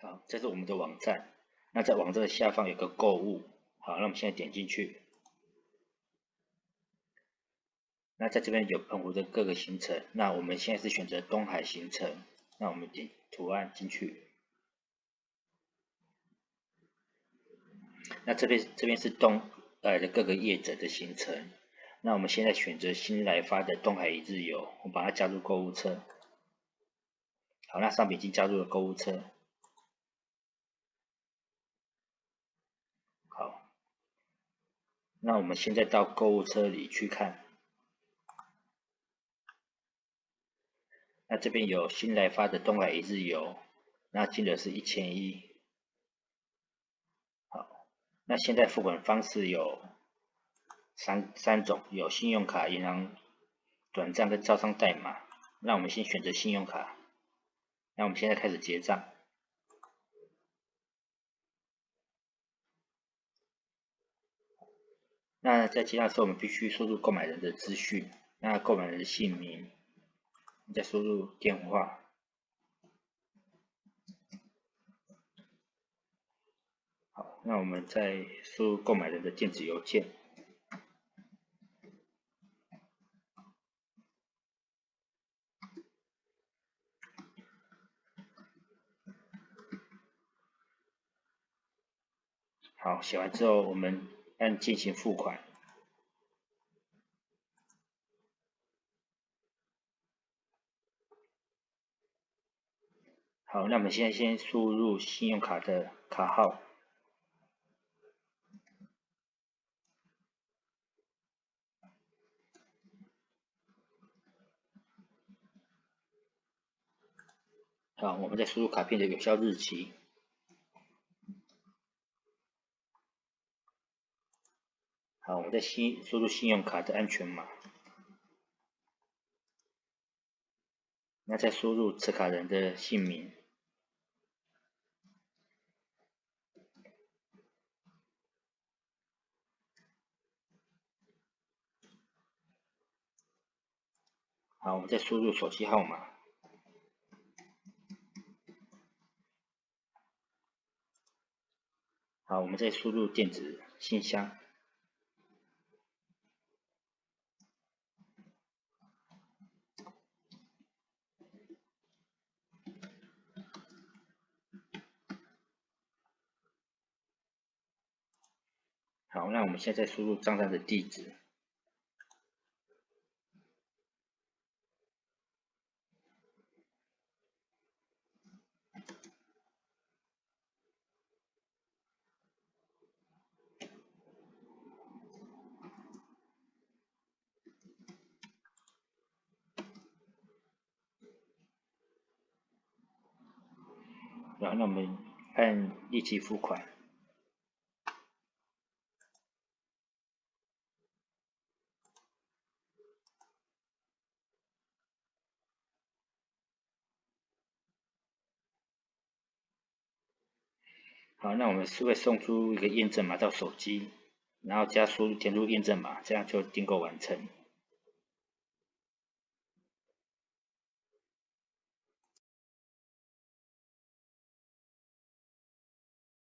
好，这是我们的网站。那在网站的下方有个购物，好，那我们现在点进去。那在这边有澎湖的各个行程，那我们现在是选择东海行程，那我们点图案进去。那这边是东的各个业者的行程，那我们现在选择新来发的东海一日游，我把它加入购物车。好，那上面已经加入了购物车。好，那我们现在到购物车里去看。那这边有新来发的东海一日游，那金额是1100。好，那现在付款方式有三种，有信用卡、银行转账跟招商代码。那我们先选择信用卡。那我们现在开始结账。那在结账的时候，我们必须输入购买人的资讯，那购买人的姓名，再输入电话。好，那我们再输入购买人的电子邮件。好，写完之后，我们按进行付款。好，那我们现在先输入信用卡的卡号。好，我们再输入卡片的有效日期。好，我们再输入信用卡的安全码。那再输入持卡人的姓名。好，我们再输入手机号码。好，我们再输入电子信箱。好，那我们现在输入账单的地址。然后，那我们按立即付款。好，那我们是会送出一个验证码到手机，然后加输入填入验证码，这样就订购完成。